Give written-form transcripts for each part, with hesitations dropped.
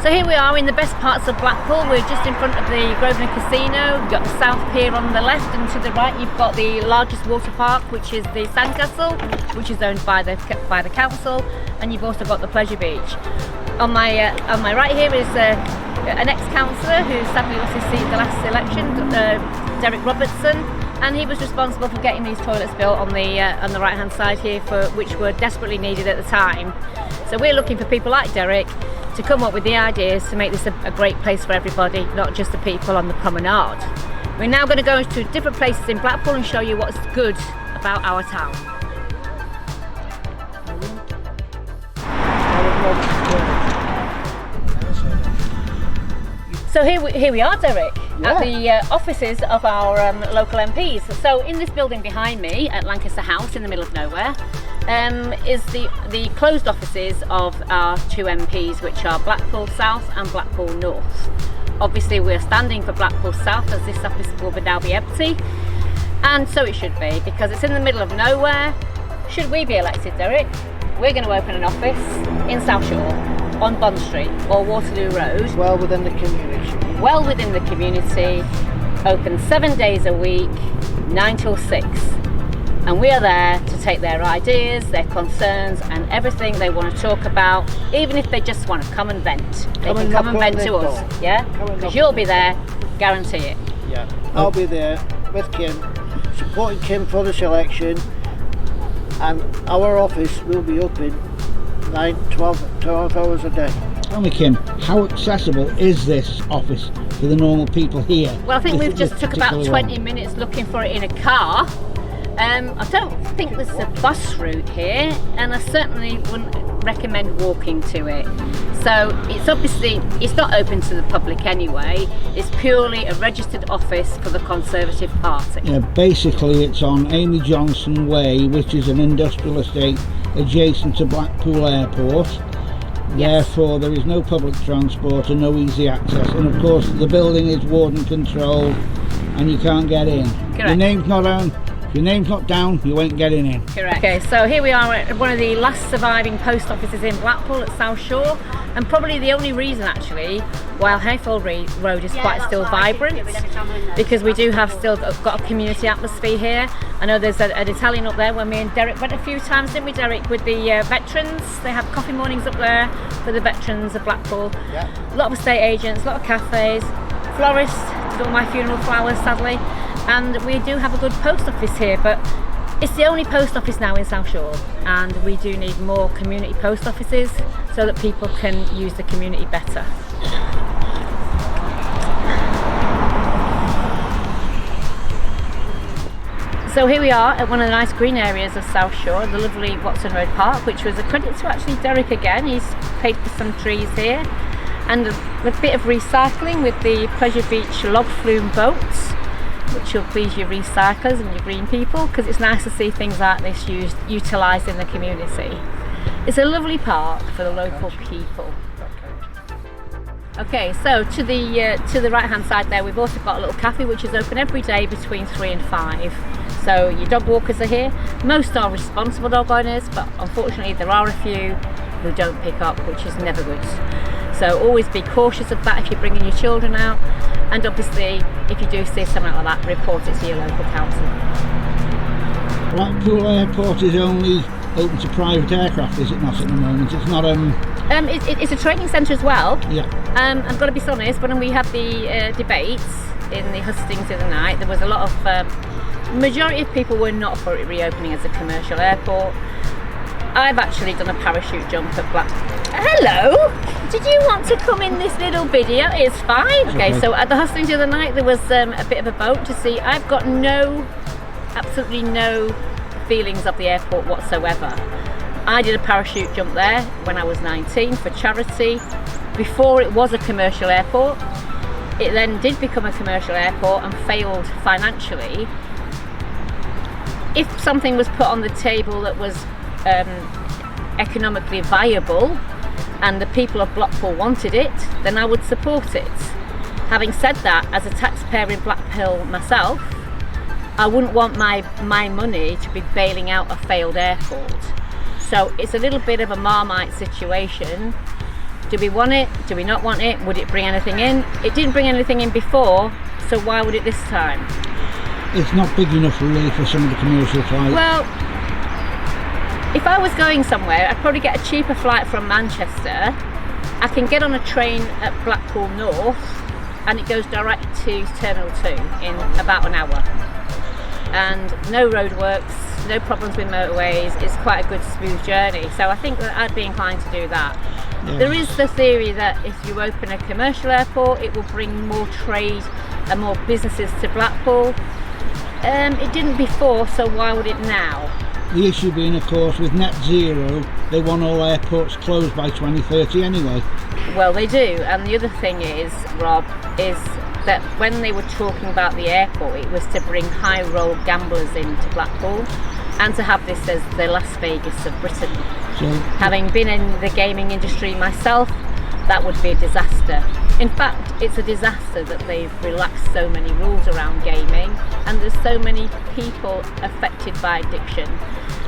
So here we are in the best parts of Blackpool. We're just in front of the Grosvenor Casino. You've got the South Pier on the left, and to the right you've got the largest water park, which is the Sandcastle, which is owned by the council, and you've also got the Pleasure Beach. On my right here is an ex-councillor who sadly lost his seat at the last election, Derek Robertson, and he was responsible for getting these toilets built on the right hand side here, which were desperately needed at the time. So we're looking for people like Derek to come up with the ideas to make this a great place for everybody, not just the people on the promenade. We're now going to go to different places in Blackpool and show you what's good about our town. So here we are, Derek, at the offices of our local MPs. So in this building behind me at Lancaster House in the middle of nowhere is the closed offices of our two MPs, which are Blackpool South and Blackpool North. Obviously we're standing for Blackpool South, as this office will now be empty, and so it should be, because it's in the middle of nowhere. Should we be elected, Derek, we're going to open an office in South Shore, on Bond Street or Waterloo Road. Well within the community. Well within the community, open 7 days a week, 9 till 6. And we are there to take their ideas, their concerns and everything they want to talk about, even if they just want to come and vent. They can come and vent to us, yeah? Because you'll be there, guarantee it. Yeah, I'll be there with Kim, supporting Kim for this election, and our office will be open 12 hours a day. Tell me, Kim, how accessible is this office for the normal people here? Well, I think we've just took about 20 minutes looking for it in a car. I don't think there's a bus route here, and I certainly wouldn't recommend walking to it. So it's not open to the public anyway. It's purely a registered office for the Conservative Party. Yeah, basically it's on Amy Johnson Way, which is an industrial estate adjacent to Blackpool Airport. Yes. Therefore there is no public transport and no easy access, and of course the building is warden controlled and you can't get in. Correct. Your name's not on. If your name's not down, you ain't getting in. Correct. Okay, so here we are at one of the last surviving post offices in Blackpool at South Shore, and probably the only reason actually why Holyrood Road is quite still vibrant, because we do have still got a community atmosphere here. I know there's an Italian up there where me and Derek went a few times, didn't we, Derek, with the veterans? They have coffee mornings up there for the veterans of Blackpool. Yeah. A lot of estate agents, a lot of cafes, florists, did all my funeral flowers sadly. And we do have a good post office here, but it's the only post office now in South Shore, and we do need more community post offices so that people can use the community better. So here we are at one of the nice green areas of South Shore, the lovely Watson Road Park, which was a credit to actually Derek again. He's paid for some trees here, and a bit of recycling with the Pleasure Beach log flume boats, which will please your recyclers and your green people, because it's nice to see things like this utilised in the community. It's a lovely park for the local people. Okay, so to the right hand side there we've also got a little cafe which is open every day between 3 and 5. So your dog walkers are here. Most are responsible dog owners, but unfortunately there are a few who don't pick up, which is never good. So always be cautious of that if you're bringing your children out, and obviously if you do see something like that, report it to your local council. Blackpool Airport is only open to private aircraft, is it not, at the moment? It's not it's a training centre as well. Yeah. I've got to be honest, when we had the debates in the hustings the other night, there was a lot of majority of people were not for it reopening as a commercial airport. I've actually done a parachute jump at Blackpool. Hello! Did you want to come in this little video? It's fine. Okay, so at the hustings the other night there was a bit of a boat to see. I've got absolutely no feelings of the airport whatsoever. I did a parachute jump there when I was 19 for charity, before it was a commercial airport. It then did become a commercial airport and failed financially. If something was put on the table that was economically viable and the people of Blackpool wanted it, then I would support it. Having said that, as a taxpayer in Blackpool myself, I wouldn't want my money to be bailing out a failed airport. So it's a little bit of a Marmite situation. Do we want it? Do we not want it? Would it bring anything in? It didn't bring anything in before, so why would it this time? It's not big enough really for some of the commercial flights. Well, if I was going somewhere, I'd probably get a cheaper flight from Manchester. I can get on a train at Blackpool North and it goes direct to Terminal 2 in about an hour. And no roadworks, no problems with motorways, it's quite a good smooth journey. So I think that I'd be inclined to do that. Yes. There is the theory that if you open a commercial airport, it will bring more trade and more businesses to Blackpool. It didn't before, so why would it now? The issue being, of course, with net zero, they want all airports closed by 2030 anyway. Well, they do, and the other thing is, Rob, is that when they were talking about the airport, it was to bring high roll gamblers into Blackpool and to have this as the Las Vegas of Britain. So, Having been in the gaming industry myself, that would be a disaster. In fact, it's a disaster that they've relaxed so many rules around gaming and there's so many people affected by addiction.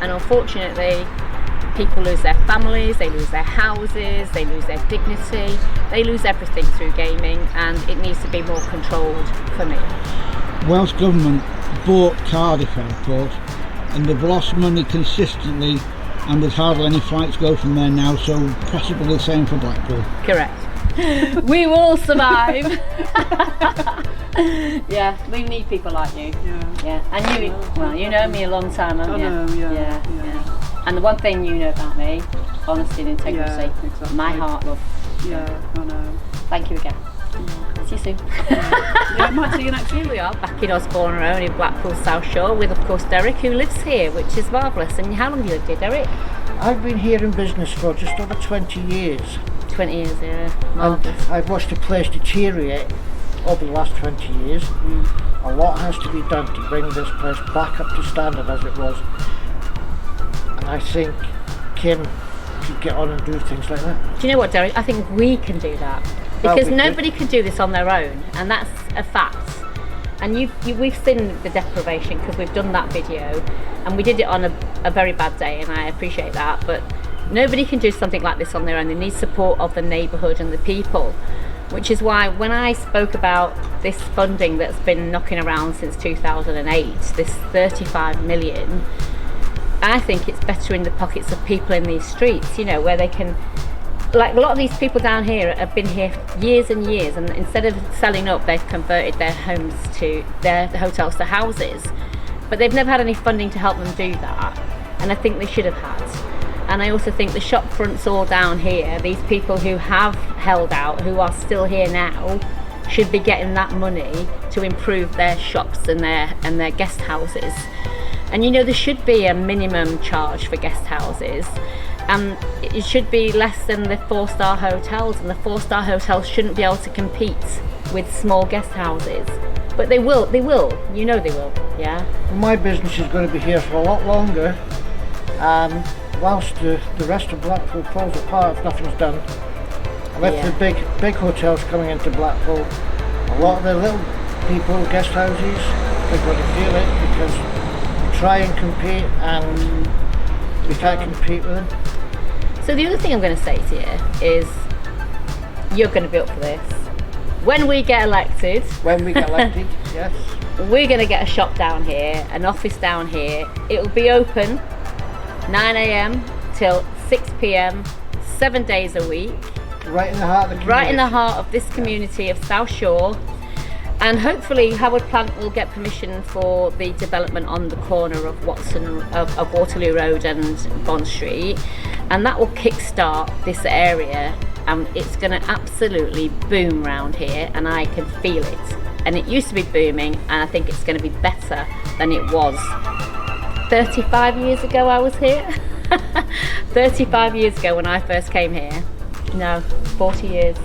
And unfortunately, people lose their families, they lose their houses, they lose their dignity, they lose everything through gaming, and it needs to be more controlled for me. Welsh Government bought Cardiff Airport and they've lost money consistently, and there's hardly any flights go from there now, so possibly the same for Blackpool. Correct. We will survive. Yeah, we need people like you. Yeah. And you, well, you know me a long time, haven't you? I know, yeah. And the one thing you know about me, honesty and integrity. Yeah, exactly. My heart, love. Yeah, I know. Thank you again. See you soon. Yeah, I might see you next year. Here we are, back in Osborne Road in Blackpool South Shore with, of course, Derek, who lives here, which is marvellous. And how long have you lived here, Derek? I've been here in business for just over 20 years. 20 years, yeah. And Marvellous. I've watched the place deteriorate over the last 20 years. A lot has to be done to bring this place back up to standard as it was. And I think Kim could get on and do things like that. Do you know what, Derek? I think we can do that. Well, Because we could. nobody can do this on their own, and that's a fact. And we've seen the deprivation because we've done that video, and we did it on a very bad day, and I appreciate that. But nobody can do something like this on their own. They need support of the neighbourhood and the people, which is why when I spoke about this funding that's been knocking around since 2008, this 35 million, I think it's better in the pockets of people in these streets, you know, where they can, like a lot of these people down here have been here years and years, and instead of selling up, they've converted their homes to their hotels to houses, but they've never had any funding to help them do that, and I think they should have had. And I also think the shop fronts all down here, these people who have held out, who are still here now, should be getting that money to improve their shops and their guest houses. And you know, there should be a minimum charge for guest houses, and it should be less than the 4-star hotels, and the 4-star hotels shouldn't be able to compete with small guest houses. But they will, you know they will, yeah? My business is going to be here for a lot longer, whilst the rest of Blackpool falls apart if nothing's done. With the big hotels coming into Blackpool, a lot of the little people, guest houses, they're going to feel it because we try and compete and we can't compete with them. So the other thing I'm going to say to you is, you're going to be up for this. When we get elected, Yes. we're going to get a shop down here, an office down here. It will be open 9 a.m. till 6 p.m, 7 days a week. Right in the heart of the community. Right in the heart of this community of South Shore. And hopefully Howard Plant will get permission for the development on the corner of Waterloo Road and Bond Street. And that will kickstart this area, and it's going to absolutely boom round here, and I can feel it. And it used to be booming, and I think it's going to be better than it was 35 years ago I was here. 35 years ago when I first came here. No, 40 years.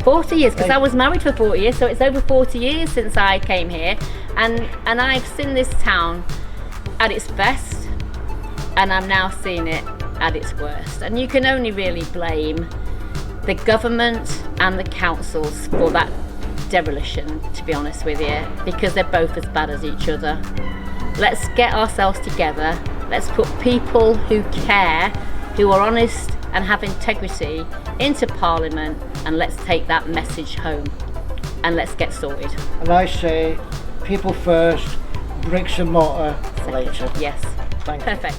40 years, because I was married for 40 years, so it's over 40 years since I came here, and I've seen this town at its best, and I'm now seeing it at its worst. And you can only really blame the government and the councils for that devolution, to be honest with you, because they're both as bad as each other. Let's get ourselves together. Let's put people who care, who are honest, and have integrity into Parliament, and let's take that message home and let's get sorted. And I say, people first, bricks and mortar later. Yes, Thank you. perfect.